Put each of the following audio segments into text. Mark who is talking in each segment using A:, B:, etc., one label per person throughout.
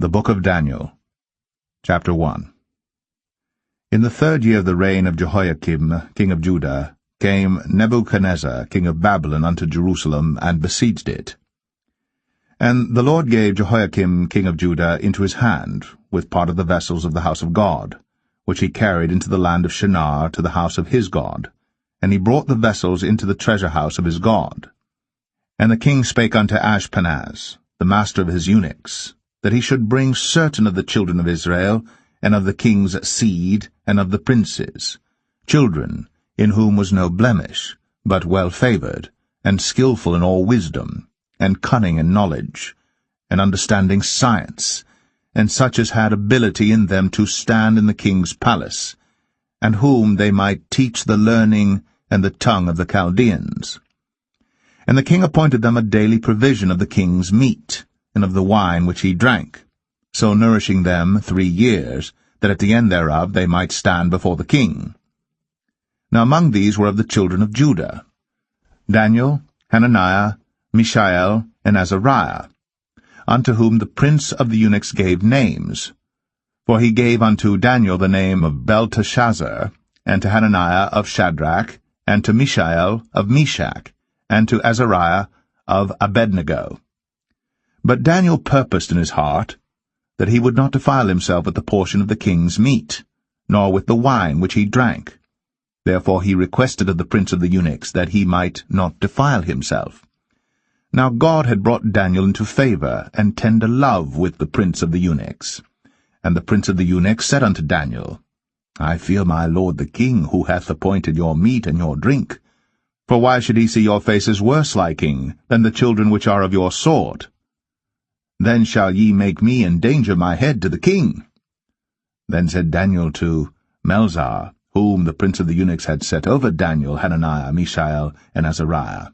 A: The Book of Daniel, Chapter 1. In the 3rd year of the reign of Jehoiakim, king of Judah, came Nebuchadnezzar, king of Babylon, unto Jerusalem, and besieged it. And the Lord gave Jehoiakim, king of Judah, into his hand, with part of the vessels of the house of God, which he carried into the land of Shinar to the house of his God, and he brought the vessels into the treasure house of his God. And the king spake unto Ashpenaz, the master of his eunuchs, that he should bring certain of the children of Israel, and of the king's seed, and of the princes, children in whom was no blemish, but well-favored, and skillful in all wisdom, and cunning in knowledge, and understanding science, and such as had ability in them to stand in the king's palace, and whom they might teach the learning and the tongue of the Chaldeans. And the king appointed them a daily provision of the king's meat, and of the wine which he drank, so nourishing them 3 years, that at the end thereof they might stand before the king. Now among these were of the children of Judah, Daniel, Hananiah, Mishael, and Azariah, unto whom the prince of the eunuchs gave names. For he gave unto Daniel the name of Belteshazzar, and to Hananiah of Shadrach, and to Mishael of Meshach, and to Azariah of Abednego. But Daniel purposed in his heart that he would not defile himself with the portion of the king's meat, nor with the wine which he drank. Therefore he requested of the prince of the eunuchs that he might not defile himself. Now God had brought Daniel into favor and tender love with the prince of the eunuchs. And the prince of the eunuchs said unto Daniel, I fear my lord the king, who hath appointed your meat and your drink. For why should he see your faces worse liking than the children which are of your sort? Then shall ye make me endanger my head to the king. Then said Daniel to Melzar, whom the prince of the eunuchs had set over Daniel, Hananiah, Mishael, and Azariah,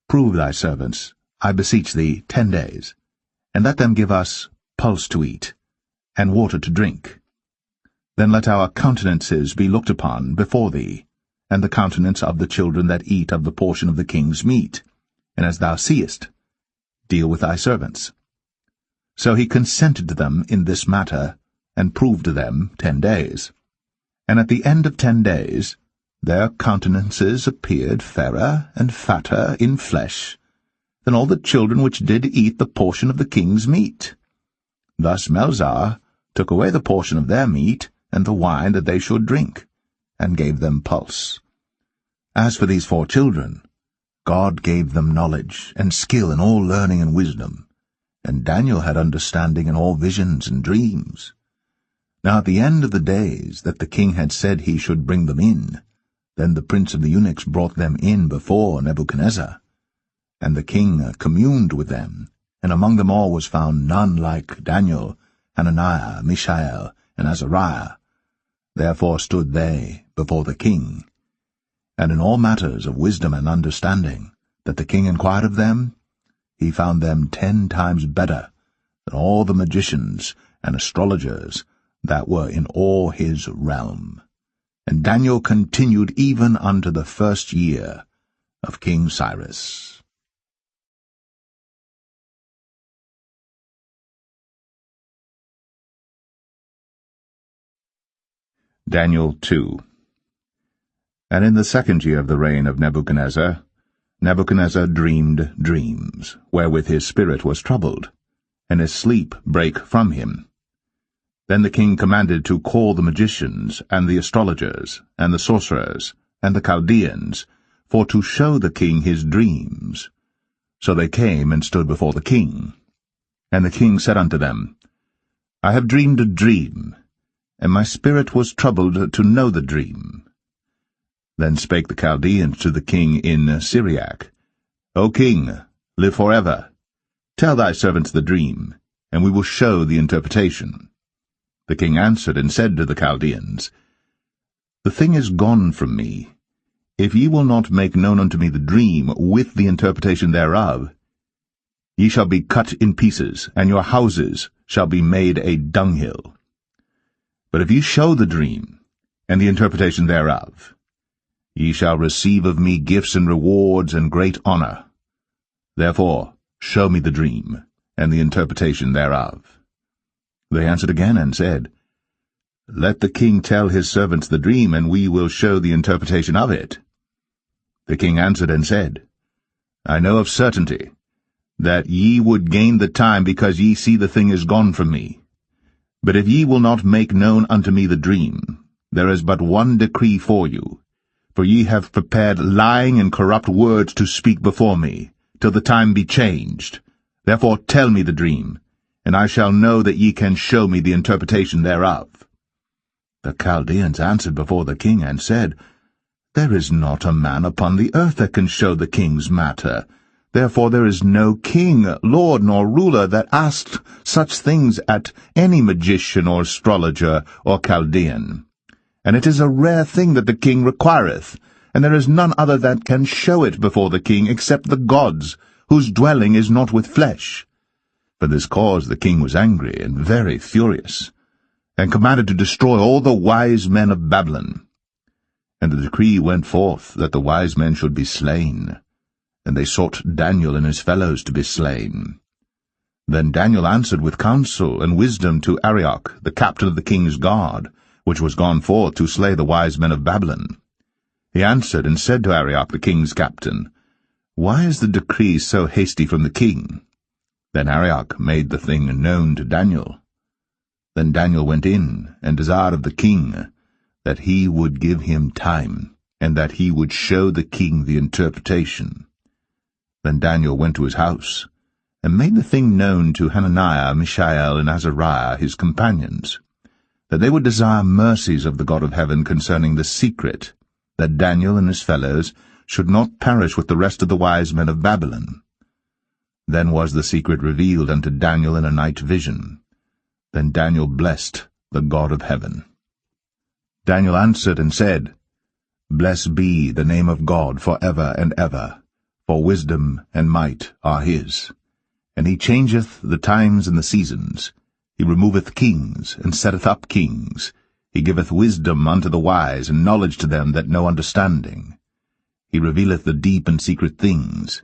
A: Prove thy servants, I beseech thee, 10 days, and let them give us pulse to eat, and water to drink. Then let our countenances be looked upon before thee, and the countenance of the children that eat of the portion of the king's meat, and as thou seest, deal with thy servants. So he consented to them in this matter, and proved to them 10 days. And at the end of 10 days, their countenances appeared fairer and fatter in flesh than all the children which did eat the portion of the king's meat. Thus Melzar took away the portion of their meat and the wine that they should drink, and gave them pulse. As for these 4 children, God gave them knowledge and skill in all learning and wisdom, and Daniel had understanding in all visions and dreams. Now at the end of the days that the king had said he should bring them in, then the prince of the eunuchs brought them in before Nebuchadnezzar. And the king communed with them, and among them all was found none like Daniel, Hananiah, Mishael, and Azariah. Therefore stood they before the king. And in all matters of wisdom and understanding, that the king inquired of them, he found them 10 times better than all the magicians and astrologers that were in all his realm. And Daniel continued even unto the 1st year of King Cyrus. Daniel 2. And in the 2nd year of the reign of Nebuchadnezzar, Nebuchadnezzar dreamed dreams, wherewith his spirit was troubled, and his sleep brake from him. Then the king commanded to call the magicians, and the astrologers, and the sorcerers, and the Chaldeans, for to show the king his dreams. So they came and stood before the king. And the king said unto them, I have dreamed a dream, and my spirit was troubled to know the dream. Then spake the Chaldeans to the king in Syriac, O king, live forever. Tell thy servants the dream, and we will show the interpretation. The king answered and said to the Chaldeans, The thing is gone from me. If ye will not make known unto me the dream with the interpretation thereof, ye shall be cut in pieces, and your houses shall be made a dunghill. But if ye show the dream, and the interpretation thereof, ye shall receive of me gifts and rewards and great honor. Therefore show me the dream, and the interpretation thereof. They answered again and said, Let the king tell his servants the dream, and we will show the interpretation of it. The king answered and said, I know of certainty that ye would gain the time, because ye see the thing is gone from me. But if ye will not make known unto me the dream, there is but one decree for you, for ye have prepared lying and corrupt words to speak before me, till the time be changed. Therefore tell me the dream, and I shall know that ye can show me the interpretation thereof. The Chaldeans answered before the king, and said, There is not a man upon the earth that can show the king's matter. Therefore there is no king, lord, nor ruler that asked such things at any magician or astrologer or Chaldean. And it is a rare thing that the king requireth, and there is none other that can show it before the king except the gods, whose dwelling is not with flesh. For this cause the king was angry and very furious, and commanded to destroy all the wise men of Babylon. And the decree went forth that the wise men should be slain, and they sought Daniel and his fellows to be slain. Then Daniel answered with counsel and wisdom to Arioch, the captain of the king's guard, which was gone forth to slay the wise men of Babylon. He answered and said to Arioch, the king's captain, Why is the decree so hasty from the king? Then Arioch made the thing known to Daniel. Then Daniel went in, and desired of the king that he would give him time, and that he would show the king the interpretation. Then Daniel went to his house, and made the thing known to Hananiah, Mishael, and Azariah, his companions, that they would desire mercies of the God of heaven concerning the secret, that Daniel and his fellows should not perish with the rest of the wise men of Babylon. Then was the secret revealed unto Daniel in a night vision. Then Daniel blessed the God of heaven. Daniel answered and said, Blessed be the name of God for ever and ever, for wisdom and might are his. And he changeth the times and the seasons. He removeth kings, and setteth up kings. He giveth wisdom unto the wise, and knowledge to them that know understanding. He revealeth the deep and secret things.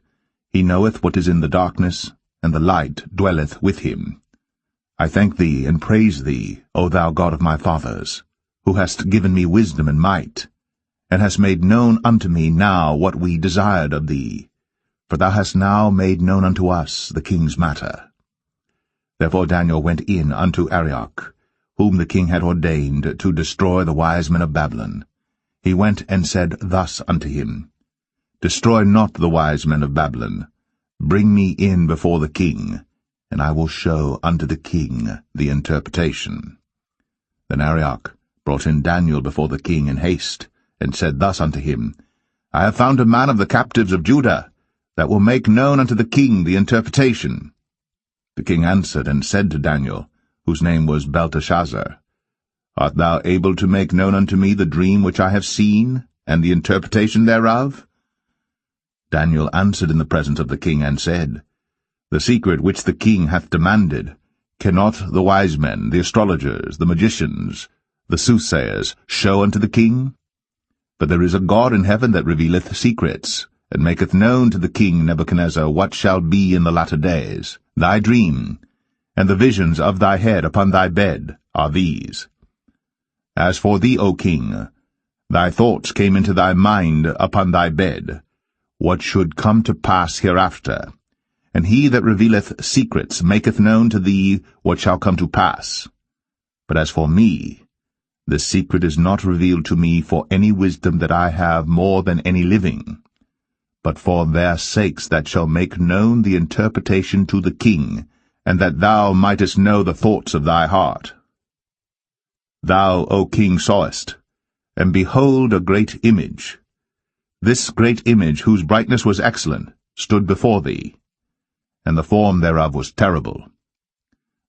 A: He knoweth what is in the darkness, and the light dwelleth with him. I thank thee and praise thee, O thou God of my fathers, who hast given me wisdom and might, and hast made known unto me now what we desired of thee. For thou hast now made known unto us the king's matter. Therefore Daniel went in unto Arioch, whom the king had ordained to destroy the wise men of Babylon. He went and said thus unto him, Destroy not the wise men of Babylon. Bring me in before the king, and I will show unto the king the interpretation. Then Arioch brought in Daniel before the king in haste, and said thus unto him, I have found a man of the captives of Judah, that will make known unto the king the interpretation. The king answered and said to Daniel, whose name was Belteshazzar, Art thou able to make known unto me the dream which I have seen, and the interpretation thereof? Daniel answered in the presence of the king, and said, The secret which the king hath demanded, cannot the wise men, the astrologers, the magicians, the soothsayers, show unto the king? But there is a God in heaven that revealeth secrets, and maketh known to the king Nebuchadnezzar what shall be in the latter days. Thy dream, and the visions of thy head upon thy bed, are these. As for thee, O king, thy thoughts came into thy mind upon thy bed, what should come to pass hereafter. And he that revealeth secrets maketh known to thee what shall come to pass. But as for me, the secret is not revealed to me for any wisdom that I have more than any living, but for their sakes that shall make known the interpretation to the king, and that thou mightest know the thoughts of thy heart. Thou, O king, sawest, and behold a great image. This great image, whose brightness was excellent, stood before thee, and the form thereof was terrible.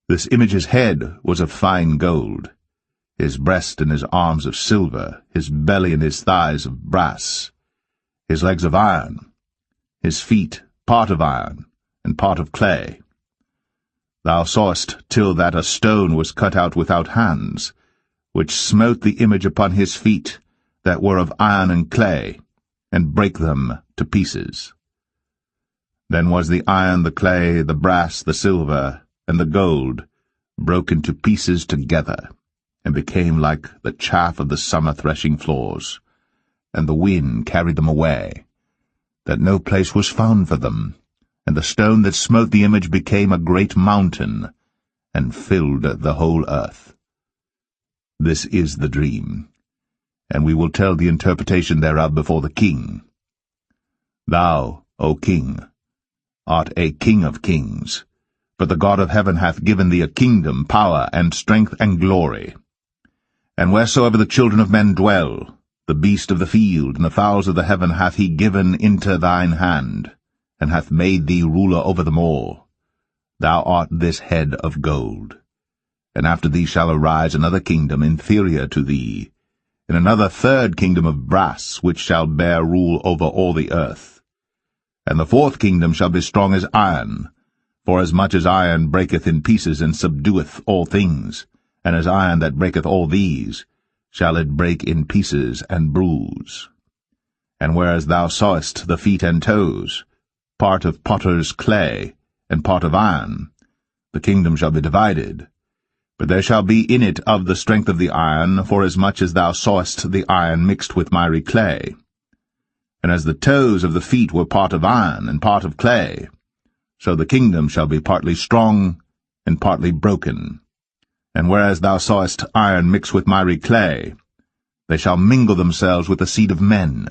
A: This image's head was of fine gold, his breast and his arms of silver, his belly and his thighs of brass, his legs of iron, his feet part of iron, and part of clay. Thou sawest till that a stone was cut out without hands, which smote the image upon his feet, that were of iron and clay, and brake them to pieces. Then was the iron, the clay, the brass, the silver, and the gold broke into pieces together, and became like the chaff of the summer threshing floors, and the wind carried them away, that no place was found for them, and the stone that smote the image became a great mountain, and filled the whole earth. This is the dream, and we will tell the interpretation thereof before the king. Thou, O king, art a king of kings, for the God of heaven hath given thee a kingdom, power, and strength, and glory. And wheresoever the children of men dwell, the beast of the field and the fowls of the heaven hath he given into thine hand, and hath made thee ruler over them all. Thou art this head of gold. And after thee shall arise another kingdom inferior to thee, and another third kingdom of brass, which shall bear rule over all the earth. And the fourth kingdom shall be strong as iron, forasmuch as iron breaketh in pieces and subdueth all things, and as iron that breaketh all these, shall it break in pieces and bruise. And whereas thou sawest the feet and toes, part of potter's clay, and part of iron, the kingdom shall be divided. But there shall be in it of the strength of the iron, forasmuch as thou sawest the iron mixed with miry clay. And as the toes of the feet were part of iron and part of clay, so the kingdom shall be partly strong and partly broken. And whereas thou sawest iron mixed with miry clay, they shall mingle themselves with the seed of men,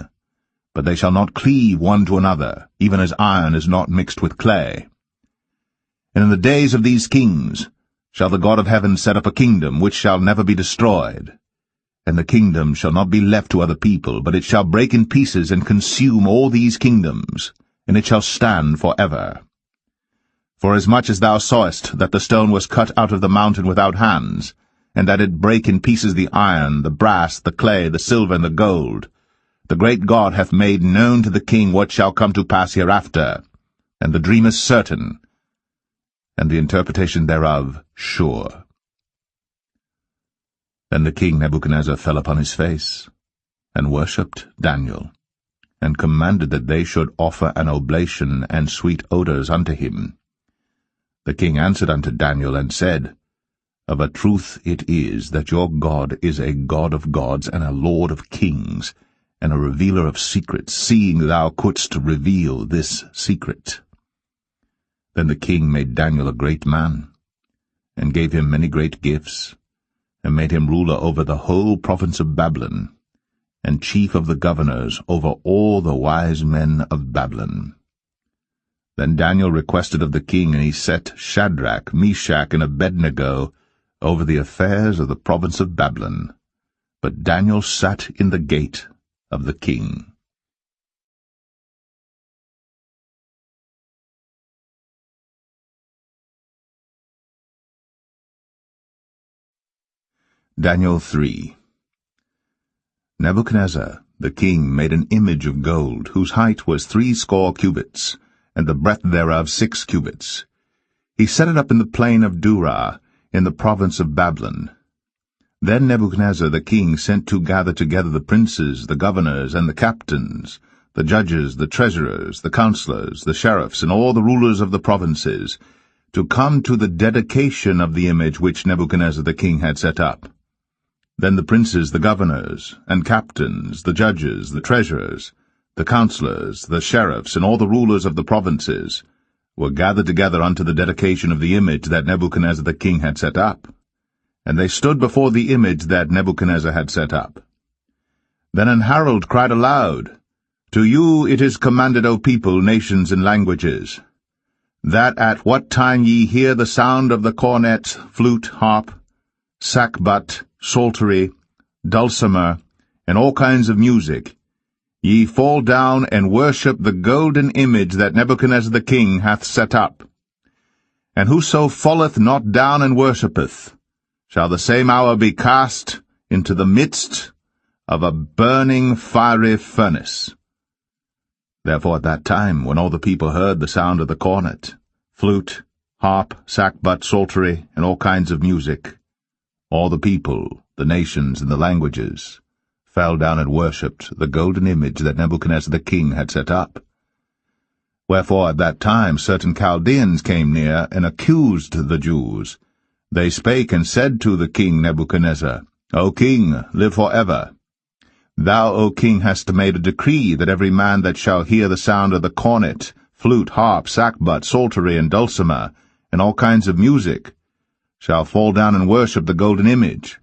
A: but they shall not cleave one to another, even as iron is not mixed with clay. And in the days of these kings shall the God of heaven set up a kingdom which shall never be destroyed. And the kingdom shall not be left to other people, but it shall break in pieces and consume all these kingdoms, and it shall stand for ever. Forasmuch as thou sawest that the stone was cut out of the mountain without hands, and that it brake in pieces the iron, the brass, the clay, the silver, and the gold, the great God hath made known to the king what shall come to pass hereafter, and the dream is certain, and the interpretation thereof sure. Then the king Nebuchadnezzar fell upon his face, and worshipped Daniel, and commanded that they should offer an oblation and sweet odours unto him. The king answered unto Daniel, and said, Of a truth it is that your God is a God of gods, and a Lord of kings, and a revealer of secrets, seeing thou couldst reveal this secret. Then the king made Daniel a great man, and gave him many great gifts, and made him ruler over the whole province of Babylon, and chief of the governors over all the wise men of Babylon. Then Daniel requested of the king, and he set Shadrach, Meshach, and Abednego over the affairs of the province of Babylon. But Daniel sat in the gate of the king. Daniel 3. Nebuchadnezzar the king made an image of gold, whose height was 60 cubits, and the breadth thereof 6 cubits. He set it up in the plain of Dura, in the province of Babylon. Then Nebuchadnezzar the king sent to gather together the princes, the governors, and the captains, the judges, the treasurers, the counselors, the sheriffs, and all the rulers of the provinces, to come to the dedication of the image which Nebuchadnezzar the king had set up. Then the princes, the governors, and captains, the judges, the treasurers, the counselors, the sheriffs, and all the rulers of the provinces, were gathered together unto the dedication of the image that Nebuchadnezzar the king had set up. And they stood before the image that Nebuchadnezzar had set up. Then an herald cried aloud, To you it is commanded, O people, nations, and languages, that at what time ye hear the sound of the cornet, flute, harp, sackbut, psaltery, dulcimer, and all kinds of music, ye fall down and worship the golden image that Nebuchadnezzar the king hath set up. And whoso falleth not down and worshippeth, shall the same hour be cast into the midst of a burning fiery furnace. Therefore at that time, when all the people heard the sound of the cornet, flute, harp, sackbut, psaltery, and all kinds of music, all the people, the nations, and the languages, fell down and worshipped the golden image that Nebuchadnezzar the king had set up. Wherefore at that time certain Chaldeans came near and accused the Jews, They spake and said to the king Nebuchadnezzar, O king, live for ever. Thou, O king, hast made a decree that every man that shall hear the sound of the cornet, flute, harp, sackbut, psaltery, and dulcimer, and all kinds of music, shall fall down and worship the golden image.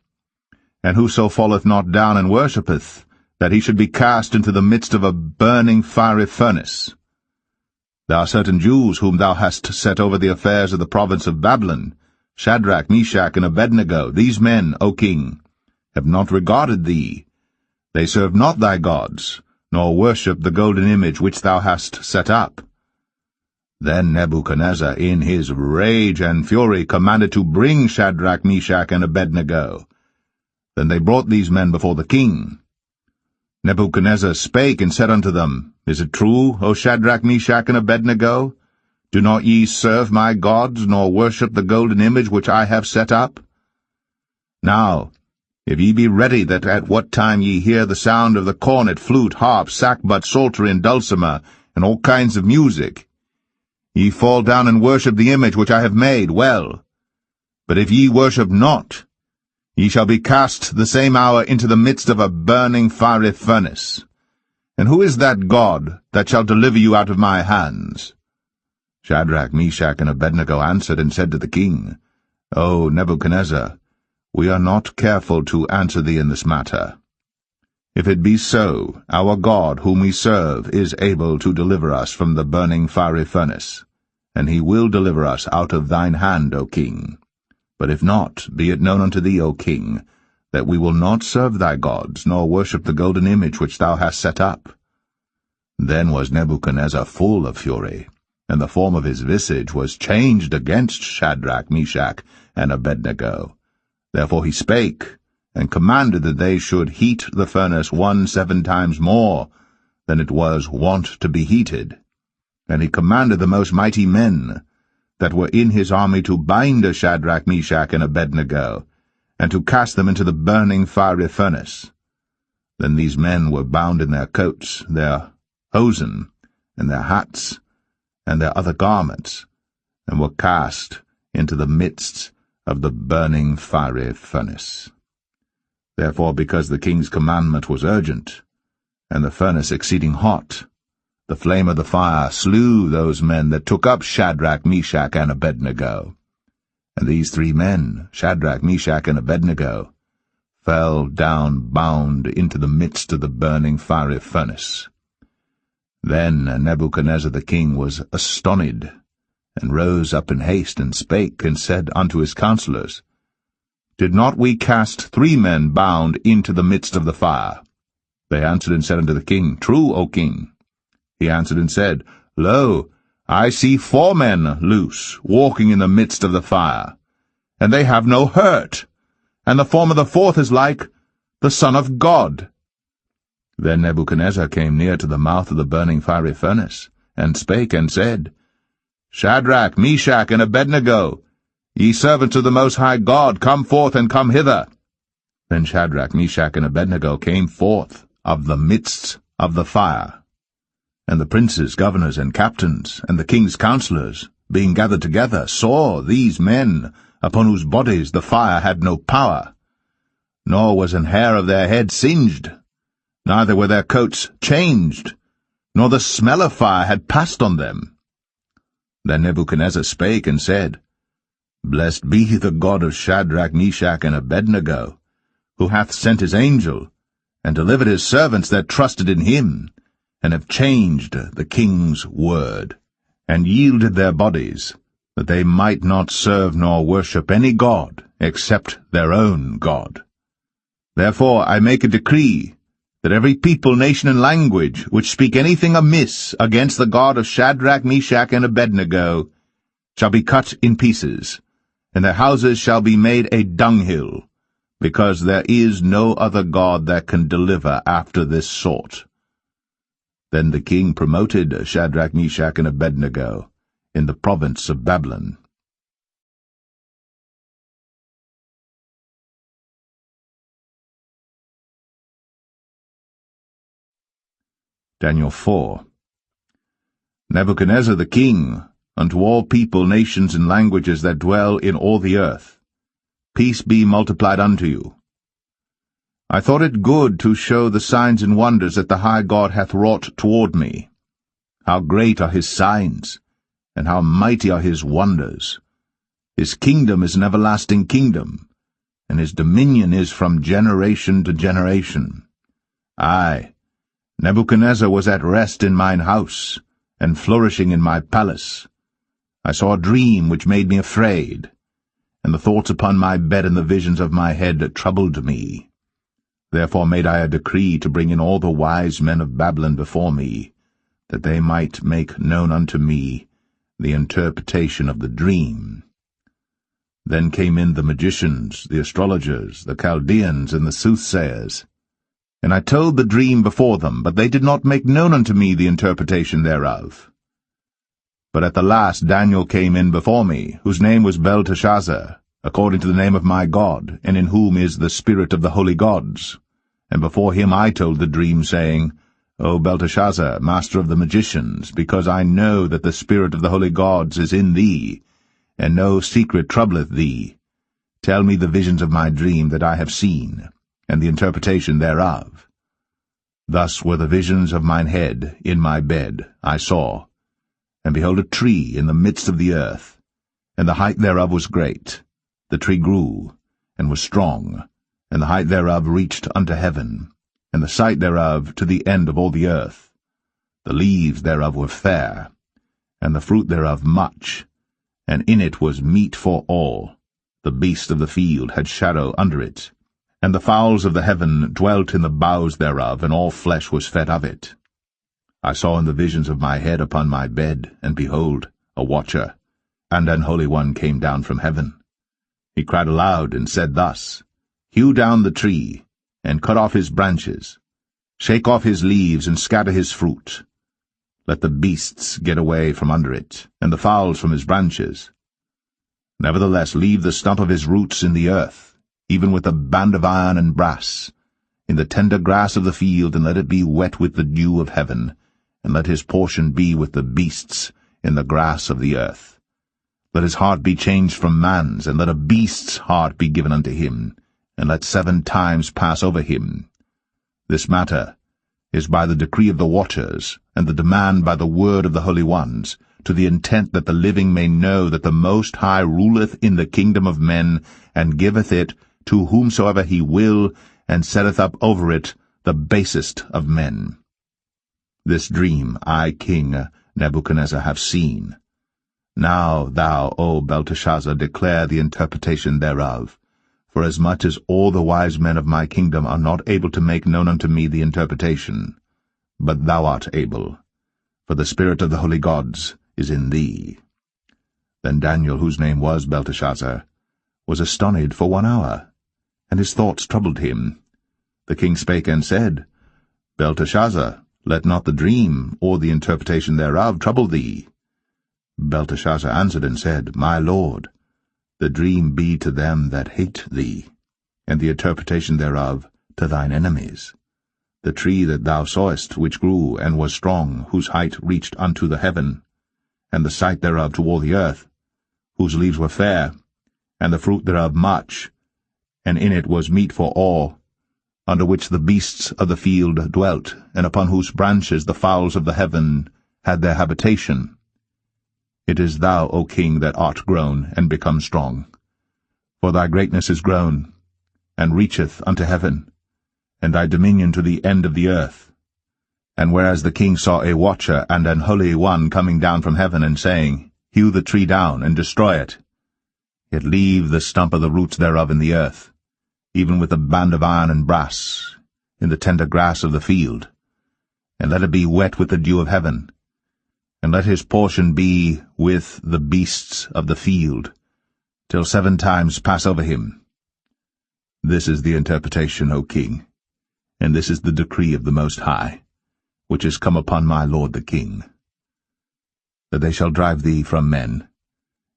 A: And whoso falleth not down and worshippeth, that he should be cast into the midst of a burning fiery furnace. There are certain Jews whom thou hast set over the affairs of the province of Babylon, Shadrach, Meshach, and Abednego. These men, O king, have not regarded thee. They serve not thy gods, nor worship the golden image which thou hast set up. Then Nebuchadnezzar, in his rage and fury, commanded to bring Shadrach, Meshach, and Abednego. Then they brought these men before the king. Nebuchadnezzar spake and said unto them, Is it true, O Shadrach, Meshach, and Abednego? Do not ye serve my gods, nor worship the golden image which I have set up? Now, if ye be ready that at what time ye hear the sound of the cornet, flute, harp, sackbut, psaltery, and dulcimer, and all kinds of music, ye fall down and worship the image which I have made, well. But if ye worship not, ye shall be cast the same hour into the midst of a burning fiery furnace. And who is that God that shall deliver you out of my hands? Shadrach, Meshach, and Abednego answered and said to the king, O Nebuchadnezzar, we are not careful to answer thee in this matter. If it be so, our God, whom we serve, is able to deliver us from the burning fiery furnace, and he will deliver us out of thine hand, O king. But if not, be it known unto thee, O king, that we will not serve thy gods, nor worship the golden image which thou hast set up. Then was Nebuchadnezzar full of fury, and the form of his visage was changed against Shadrach, Meshach, and Abednego. Therefore he spake, and commanded that they should heat the furnace 17 times more than it was wont to be heated. And he commanded the most mighty men that were in his army to bind Shadrach, Meshach, and Abednego, and to cast them into the burning fiery furnace. Then these men were bound in their coats, their hosen, and their hats, and their other garments, and were cast into the midst of the burning fiery furnace. Therefore, because the king's commandment was urgent, and the furnace exceeding hot, the flame of the fire slew those men that took up Shadrach, Meshach, and Abednego. And these 3 men, Shadrach, Meshach, and Abednego, fell down bound into the midst of the burning fiery furnace. Then Nebuchadnezzar the king was astonished, and rose up in haste, and spake, and said unto his counselors, Did not we cast 3 men bound into the midst of the fire? They answered and said unto the king, True, O king. He answered and said, Lo, I see 4 men loose, walking in the midst of the fire, and they have no hurt, and the form of the 4th is like the Son of God. Then Nebuchadnezzar came near to the mouth of the burning fiery furnace, and spake and said, Shadrach, Meshach, and Abednego, ye servants of the Most High God, come forth and come hither. Then Shadrach, Meshach, and Abednego came forth of the midst of the fire. And the princes, governors, and captains, and the king's counselors, being gathered together, saw these men, upon whose bodies the fire had no power, nor was an hair of their head singed, neither were their coats changed, nor the smell of fire had passed on them. Then Nebuchadnezzar spake and said, Blessed be the God of Shadrach, Meshach, and Abednego, who hath sent his angel, and delivered his servants that trusted in him, and have changed the king's word, and yielded their bodies, that they might not serve nor worship any god except their own God. Therefore I make a decree, that every people, nation, and language which speak anything amiss against the God of Shadrach, Meshach, and Abednego shall be cut in pieces, and their houses shall be made a dunghill, because there is no other God that can deliver after this sort. Then the king promoted Shadrach, Meshach, and Abednego in the province of Babylon. Daniel 4. Nebuchadnezzar the king, unto all people, nations, and languages that dwell in all the earth, Peace be multiplied unto you. I thought it good to show the signs and wonders that the high God hath wrought toward me. How great are his signs, and how mighty are his wonders! His kingdom is an everlasting kingdom, and his dominion is from generation to generation. I, Nebuchadnezzar, was at rest in mine house, and flourishing in my palace. I saw a dream which made me afraid, and the thoughts upon my bed and the visions of my head troubled me. Therefore made I a decree to bring in all the wise men of Babylon before me, that they might make known unto me the interpretation of the dream. Then came in the magicians, the astrologers, the Chaldeans, and the soothsayers. And I told the dream before them, but they did not make known unto me the interpretation thereof. But at the last Daniel came in before me, whose name was Belteshazzar, according to the name of my God, and in whom is the spirit of the holy gods. And before him I told the dream, saying, O Belteshazzar, master of the magicians, because I know that the spirit of the holy gods is in thee, and no secret troubleth thee, tell me the visions of my dream that I have seen, and the interpretation thereof. Thus were the visions of mine head in my bed, I saw, and behold a tree in the midst of the earth, and the height thereof was great. The tree grew, and was strong, and the height thereof reached unto heaven, and the sight thereof to the end of all the earth. The leaves thereof were fair, and the fruit thereof much, and in it was meat for all. The beasts of the field had shadow under it, and the fowls of the heaven dwelt in the boughs thereof, and all flesh was fed of it. I saw in the visions of my head upon my bed, and behold, a watcher, and an holy one came down from heaven. He cried aloud, and said thus, Hew down the tree, and cut off his branches, shake off his leaves, and scatter his fruit. Let the beasts get away from under it, and the fowls from his branches. Nevertheless leave the stump of his roots in the earth, even with a band of iron and brass, in the tender grass of the field, and let it be wet with the dew of heaven, and let his portion be with the beasts in the grass of the earth. Let his heart be changed from man's, and let a beast's heart be given unto him, and let 7 times pass over him. This matter is by the decree of the watchers, and the demand by the word of the holy ones, to the intent that the living may know that the Most High ruleth in the kingdom of men, and giveth it to whomsoever he will, and setteth up over it the basest of men. This dream I, King Nebuchadnezzar, have seen. Now thou, O Belteshazzar, declare the interpretation thereof, forasmuch as all the wise men of my kingdom are not able to make known unto me the interpretation. But thou art able, for the spirit of the holy gods is in thee. Then Daniel, whose name was Belteshazzar, was astonied for 1 hour, and his thoughts troubled him. The king spake and said, Belteshazzar, let not the dream or the interpretation thereof trouble thee. Belteshazzar answered and said, My lord, the dream be to them that hate thee, and the interpretation thereof to thine enemies. The tree that thou sawest, which grew and was strong, whose height reached unto the heaven, and the sight thereof to all the earth, whose leaves were fair, and the fruit thereof much, and in it was meat for all, under which the beasts of the field dwelt, and upon whose branches the fowls of the heaven had their habitation. It is thou, O king, that art grown and become strong. For thy greatness is grown, and reacheth unto heaven, and thy dominion to the end of the earth. And whereas the king saw a watcher and an holy one coming down from heaven, and saying, Hew the tree down, and destroy it, yet leave the stump of the roots thereof in the earth, even with a band of iron and brass, in the tender grass of the field, and let it be wet with the dew of heaven, and let his portion be with the beasts of the field, till 7 times pass over him. This is the interpretation, O king, and this is the decree of the Most High, which is come upon my lord the king, that they shall drive thee from men,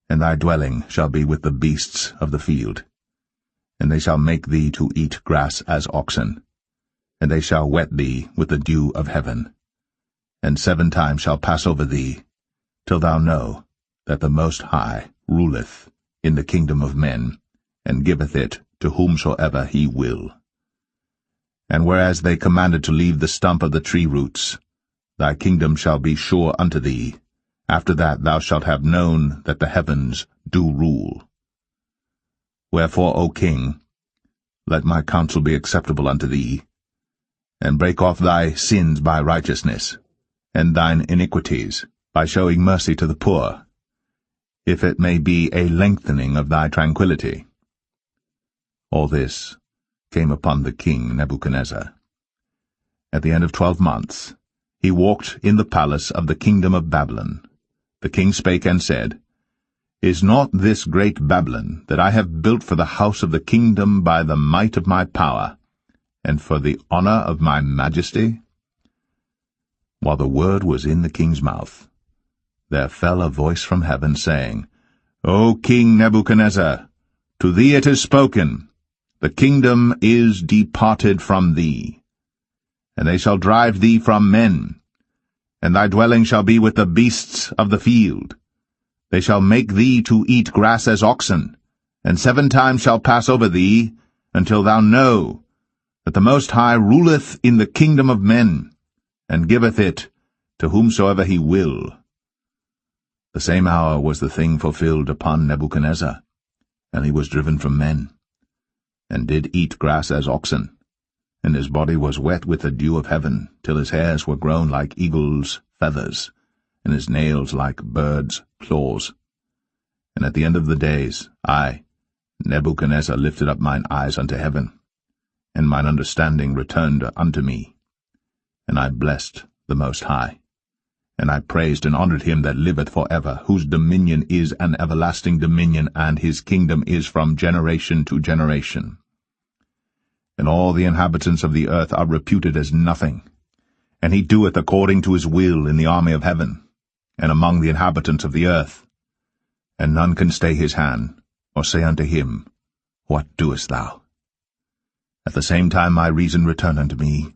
A: and thy dwelling shall be with the beasts of the field, and they shall make thee to eat grass as oxen, and they shall wet thee with the dew of heaven, and 7 times shall pass over thee, till thou know that the Most High ruleth in the kingdom of men, and giveth it to whomsoever he will. And whereas they commanded to leave the stump of the tree roots, thy kingdom shall be sure unto thee. After that thou shalt have known that the heavens do rule. Wherefore, O king, let my counsel be acceptable unto thee, and break off thy sins by righteousness, and thine iniquities by showing mercy to the poor, if it may be a lengthening of thy tranquillity. All this came upon the king Nebuchadnezzar. At the end of 12 months, he walked in the palace of the kingdom of Babylon. The king spake and said, Is not this great Babylon, that I have built for the house of the kingdom by the might of my power, and for the honor of my majesty? While the word was in the king's mouth, there fell a voice from heaven, saying, O King Nebuchadnezzar, to thee it is spoken, the kingdom is departed from thee, and they shall drive thee from men, and thy dwelling shall be with the beasts of the field. They shall make thee to eat grass as oxen, and 7 times shall pass over thee, until thou know that the Most High ruleth in the kingdom of men, and giveth it to whomsoever he will. The same hour was the thing fulfilled upon Nebuchadnezzar, and he was driven from men, and did eat grass as oxen, and his body was wet with the dew of heaven, till his hairs were grown like eagles' feathers, and his nails like birds' claws. And at the end of the days, I, Nebuchadnezzar, lifted up mine eyes unto heaven, and mine understanding returned unto me. And I blessed the Most High, and I praised and honored him that liveth for ever, whose dominion is an everlasting dominion, and his kingdom is from generation to generation. And all the inhabitants of the earth are reputed as nothing, and he doeth according to his will in the army of heaven, and among the inhabitants of the earth. And none can stay his hand, or say unto him, What doest thou? At the same time my reason returned unto me,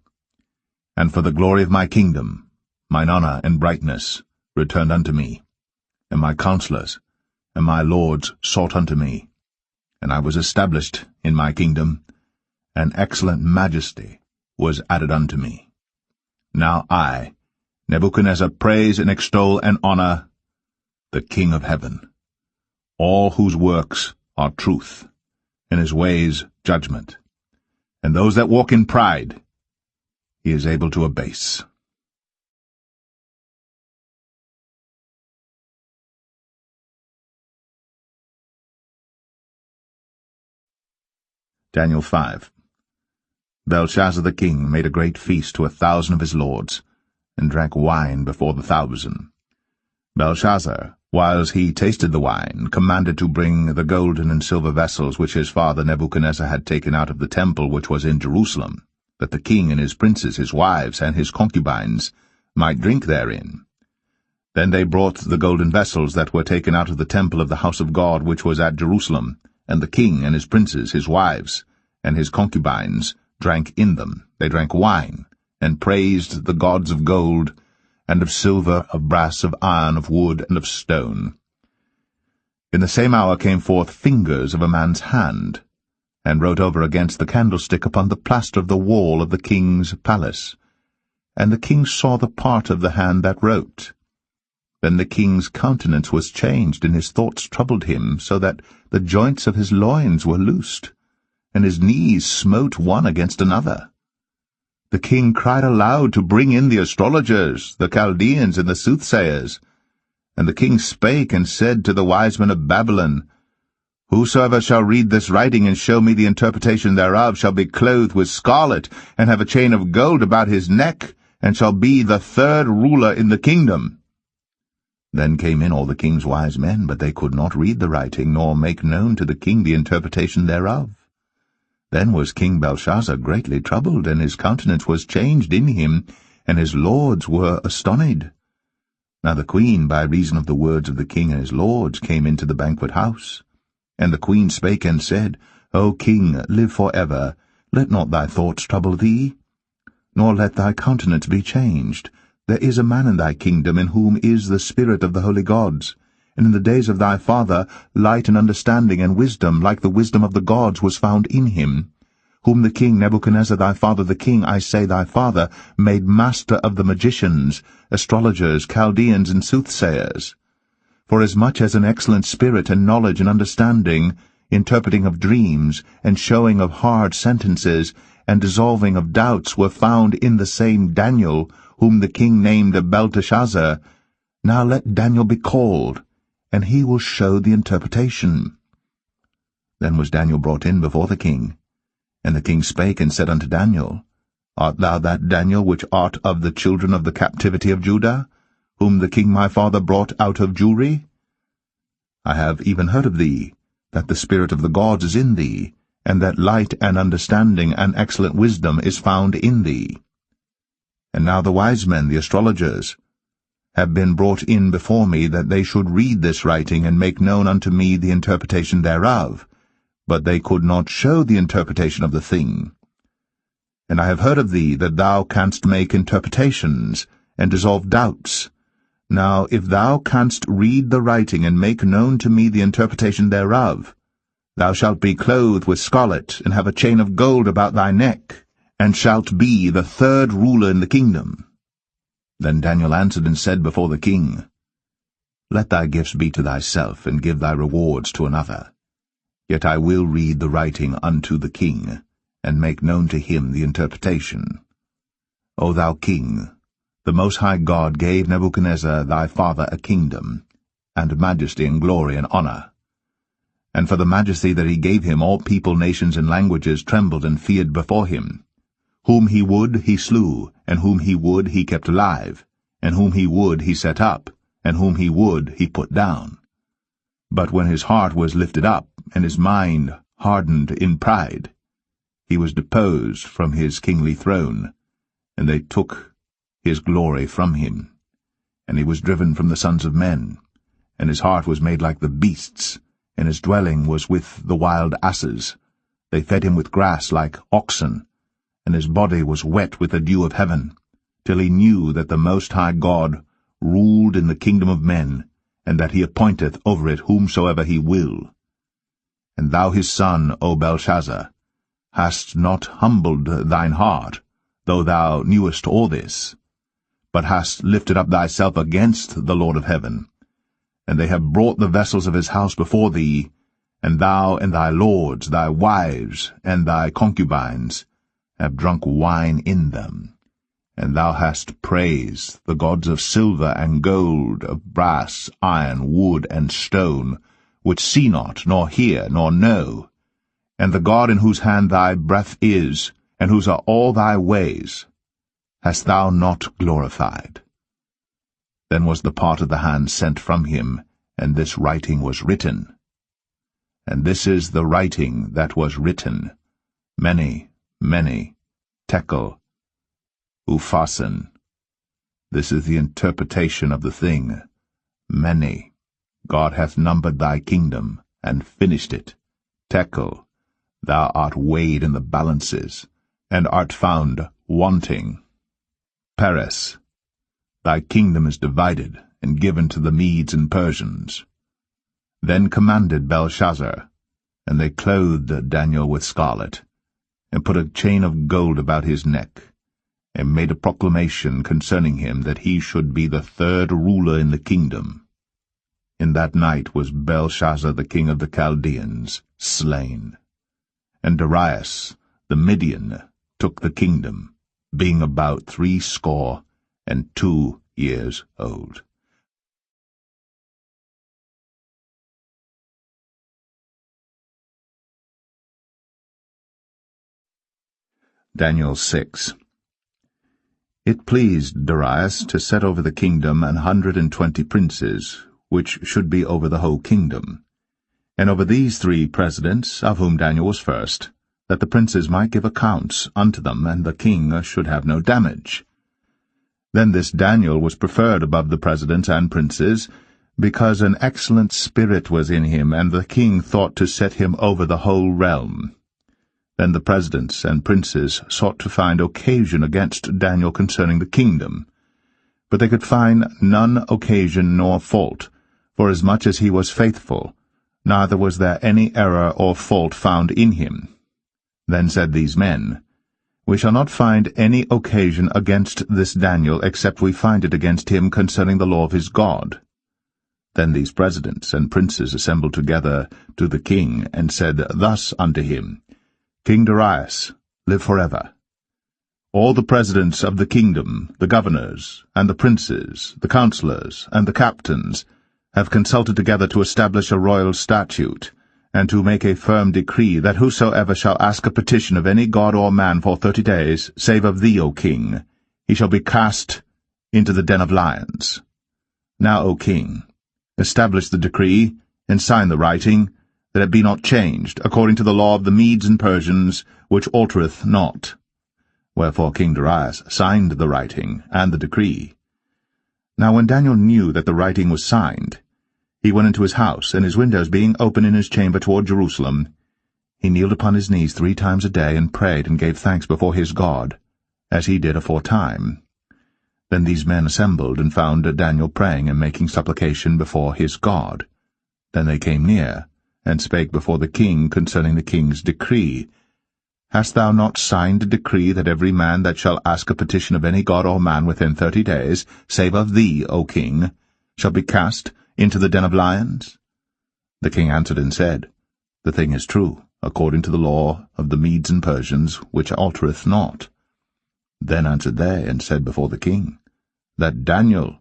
A: and for the glory of my kingdom, mine honor and brightness returned unto me, and my counselors and my lords sought unto me, and I was established in my kingdom, and excellent majesty was added unto me. Now I, Nebuchadnezzar, praise and extol and honor the King of heaven, all whose works are truth, and his ways judgment, and those that walk in pride he is able to abase. Daniel 5. Belshazzar the king made a great feast to 1,000 of his lords, and drank wine before the 1,000. Belshazzar, whiles he tasted the wine, commanded to bring the golden and silver vessels which his father Nebuchadnezzar had taken out of the temple which was in Jerusalem, that the king and his princes, his wives, and his concubines might drink therein. Then they brought the golden vessels that were taken out of the temple of the house of God which was at Jerusalem, and the king and his princes, his wives, and his concubines drank in them. They drank wine, and praised the gods of gold, and of silver, of brass, of iron, of wood, and of stone. In the same hour came forth fingers of a man's hand, and wrote over against the candlestick upon the plaster of the wall of the king's palace. And the king saw the part of the hand that wrote. Then the king's countenance was changed, and his thoughts troubled him, so that the joints of his loins were loosed, and his knees smote one against another. The king cried aloud to bring in the astrologers, the Chaldeans, and the soothsayers. And the king spake and said to the wise men of Babylon, Whosoever shall read this writing and show me the interpretation thereof shall be clothed with scarlet, and have a chain of gold about his neck, and shall be the 3rd ruler in the kingdom. Then came in all the king's wise men, but they could not read the writing, nor make known to the king the interpretation thereof. Then was King Belshazzar greatly troubled, and his countenance was changed in him, and his lords were astonied. Now the queen, by reason of the words of the king and his lords, came into the banquet house. And the queen spake and said, O king, live for ever. Let not thy thoughts trouble thee, nor let thy countenance be changed. There is a man in thy kingdom in whom is the spirit of the holy gods, and in the days of thy father light and understanding and wisdom, like the wisdom of the gods, was found in him, whom the king Nebuchadnezzar thy father, the king, I say thy father, made master of the magicians, astrologers, Chaldeans, and soothsayers. Forasmuch as an excellent spirit and knowledge and understanding, interpreting of dreams, and showing of hard sentences, and dissolving of doubts were found in the same Daniel, whom the king named Belteshazzar, now let Daniel be called, and he will show the interpretation. Then was Daniel brought in before the king. And the king spake and said unto Daniel, Art thou that Daniel which art of the children of the captivity of Judah, whom the king my father brought out of Jewry? I have even heard of thee, that the spirit of the gods is in thee, and that light and understanding and excellent wisdom is found in thee. And now the wise men, the astrologers, have been brought in before me, that they should read this writing and make known unto me the interpretation thereof, but they could not show the interpretation of the thing. And I have heard of thee, that thou canst make interpretations, and dissolve doubts. Now if thou canst read the writing, and make known to me the interpretation thereof, thou shalt be clothed with scarlet, and have a chain of gold about thy neck, and shalt be the third ruler in the kingdom. Then Daniel answered and said before the king, Let thy gifts be to thyself, and give thy rewards to another. Yet I will read the writing unto the king, and make known to him the interpretation. O thou king, the Most High God gave Nebuchadnezzar thy father a kingdom, and majesty and glory and honor. And for the majesty that he gave him, all people, nations, and languages trembled and feared before him. Whom he would he slew, and whom he would he kept alive, and whom he would he set up, and whom he would he put down. But when his heart was lifted up, and his mind hardened in pride, he was deposed from his kingly throne, and they took his glory from him. And he was driven from the sons of men, and his heart was made like the beasts, and his dwelling was with the wild asses. They fed him with grass like oxen, and his body was wet with the dew of heaven, till he knew that the Most High God ruled in the kingdom of men, and that he appointeth over it whomsoever he will. And thou his son, O Belshazzar, hast not humbled thine heart, though thou knewest all this, but hast lifted up thyself against the Lord of heaven. And they have brought the vessels of his house before thee, and thou and thy lords, thy wives, and thy concubines, have drunk wine in them. And thou hast praised the gods of silver and gold, of brass, iron, wood, and stone, which see not, nor hear, nor know, and the God in whose hand thy breath is, and whose are all thy ways, hast thou not glorified. Then was the part of the hand sent from him, and this writing was written. And this is the writing that was written, Mene, Mene, Tekel, Upharsin. This is the interpretation of the thing. Mene, God hath numbered thy kingdom, and finished it. Tekel, thou art weighed in the balances, and art found wanting. Peres, thy kingdom is divided, and given to the Medes and Persians. Then commanded Belshazzar, and they clothed Daniel with scarlet, and put a chain of gold about his neck, and made a proclamation concerning him that he should be the third ruler in the kingdom. In that night was Belshazzar the king of the Chaldeans slain. And Darius the Median took the kingdom, being about 62 years old. Daniel 6. It pleased Darius to set over the kingdom 120 princes, which should be over the whole kingdom. And over these 3 presidents, of whom Daniel was first, that the princes might give accounts unto them, and the king should have no damage. Then this Daniel was preferred above the presidents and princes, because an excellent spirit was in him, and the king thought to set him over the whole realm. Then the presidents and princes sought to find occasion against Daniel concerning the kingdom. But they could find none occasion nor fault, forasmuch as he was faithful, neither was there any error or fault found in him. Then said these men, We shall not find any occasion against this Daniel, except we find it against him concerning the law of his God. Then these presidents and princes assembled together to the king, and said thus unto him, King Darius, live forever. All the presidents of the kingdom, the governors, and the princes, the counselors, and the captains, have consulted together to establish a royal statute, and to make a firm decree, that whosoever shall ask a petition of any god or man for 30 days, save of thee, O king, he shall be cast into the den of lions. Now, O king, establish the decree, and sign the writing, that it be not changed, according to the law of the Medes and Persians, which altereth not. Wherefore King Darius signed the writing and the decree. Now when Daniel knew that the writing was signed, he went into his house, and his windows being open in his chamber toward Jerusalem, he kneeled upon his knees 3 times a day, and prayed and gave thanks before his God, as he did aforetime. Then these men assembled, and found Daniel praying and making supplication before his God. Then they came near, and spake before the king concerning the king's decree. Hast thou not signed a decree that every man that shall ask a petition of any god or man within 30 days, save of thee, O king, shall be cast into the den of lions? The king answered and said, The thing is true, according to the law of the Medes and Persians, which altereth not. Then answered they, and said before the king, That Daniel,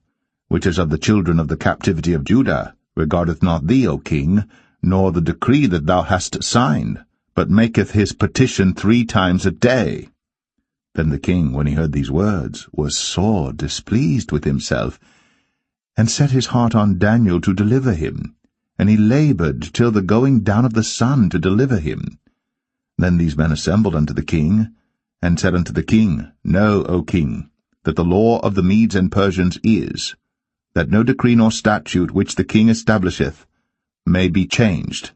A: which is of the children of the captivity of Judah, regardeth not thee, O king, nor the decree that thou hast signed, but maketh his petition 3 times a day. Then the king, when he heard these words, was sore displeased with himself, and set his heart on Daniel to deliver him, and he laboured till the going down of the sun to deliver him. Then these men assembled unto the king, and said unto the king, Know, O king, that the law of the Medes and Persians is, that no decree nor statute which the king establisheth may be changed.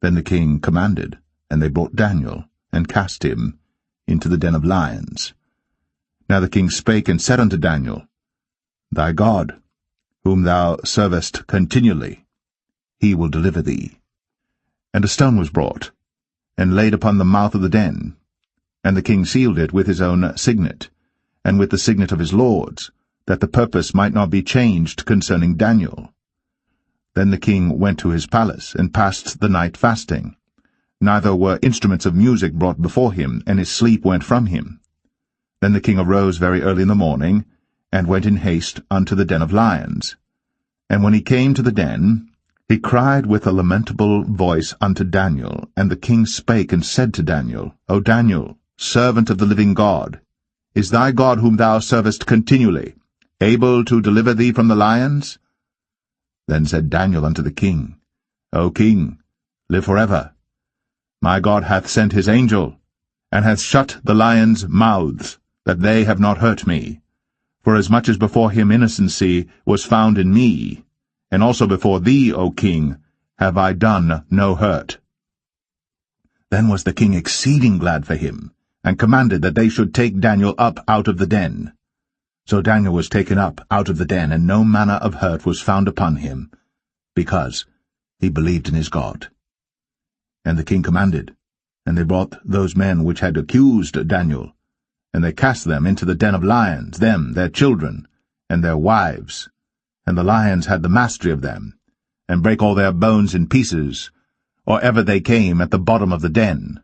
A: Then the king commanded, and they brought Daniel, and cast him into the den of lions. Now the king spake and said unto Daniel, Thy God, whom thou servest continually, he will deliver thee. And a stone was brought, and laid upon the mouth of the den, and the king sealed it with his own signet, and with the signet of his lords, that the purpose might not be changed concerning Daniel. Then the king went to his palace, and passed the night fasting. Neither were instruments of music brought before him, and his sleep went from him. Then the king arose very early in the morning, and went in haste unto the den of lions. And when he came to the den, he cried with a lamentable voice unto Daniel. And the king spake and said to Daniel, O Daniel, servant of the living God, is thy God whom thou servest continually able to deliver thee from the lions? Then said Daniel unto the king, O king, live forever. My God hath sent his angel, and hath shut the lions' mouths, that they have not hurt me. Forasmuch as before him innocency was found in me, and also before thee, O king, have I done no hurt. Then was the king exceeding glad for him, and commanded that they should take Daniel up out of the den. So Daniel was taken up out of the den, and no manner of hurt was found upon him, because he believed in his God. And the king commanded, and they brought those men which had accused Daniel, and they cast them into the den of lions, them, their children, and their wives. And the lions had the mastery of them, and brake all their bones in pieces, or ever they came at the bottom of the den.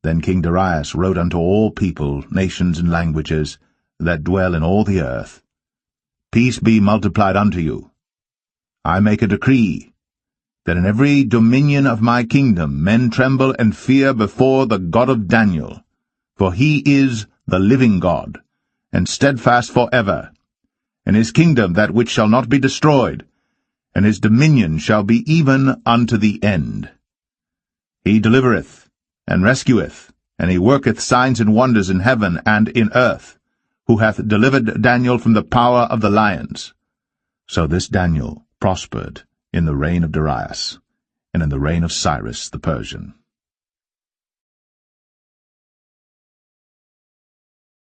A: Then King Darius wrote unto all people, nations, and languages, that dwell in all the earth, Peace be multiplied unto you. I make a decree, that in every dominion of my kingdom men tremble and fear before the God of Daniel, for he is the living God, and steadfast for ever, and his kingdom that which shall not be destroyed, and his dominion shall be even unto the end. He delivereth, and rescueth, and he worketh signs and wonders in heaven and in earth, who hath delivered Daniel from the power of the lions. So this Daniel prospered in the reign of Darius, and in the reign of Cyrus the Persian.